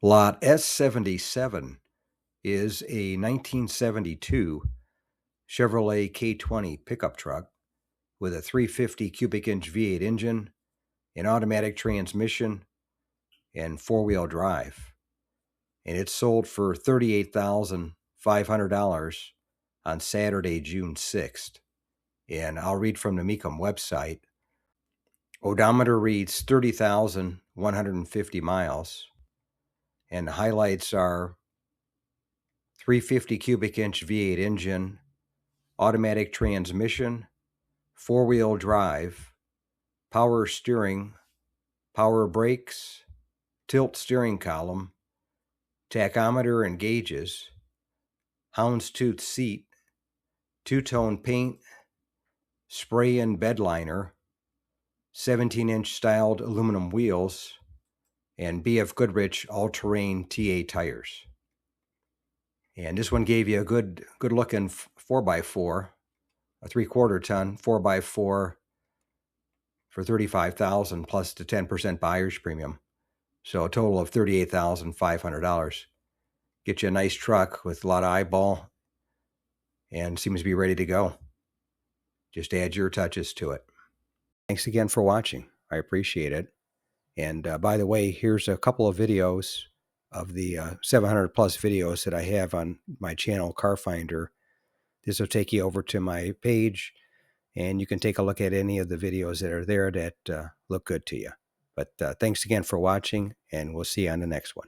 Lot S77 is a 1972 Chevrolet K20 pickup truck with a 350 cubic inch V8 engine, an automatic transmission, and four-wheel drive. And it sold for $38,500 on Saturday, June 6th. And I'll read from the Mecum website. Odometer reads 30,150 miles. And the highlights are 350 cubic inch V8 engine, automatic transmission, four-wheel drive, power steering, power brakes, tilt steering column, tachometer and gauges, houndstooth seat, two-tone paint, spray-in bed liner, 17-inch styled aluminum wheels, and BF Goodrich all-terrain TA tires. And this one gave you a good looking 4x4, a 3/4 ton 4x4 for $35,000 plus the 10% buyer's premium. So a total of $38,500. Get you a nice truck with a lot of eyeball and seems to be ready to go. Just add your touches to it. Thanks again for watching. I appreciate it. And by the way, here's a couple of videos of the 700 plus videos that I have on my channel, Car Finder. This will take you over to my page, and you can take a look at any of the videos that are there that look good to you. But thanks again for watching, and we'll see you on the next one.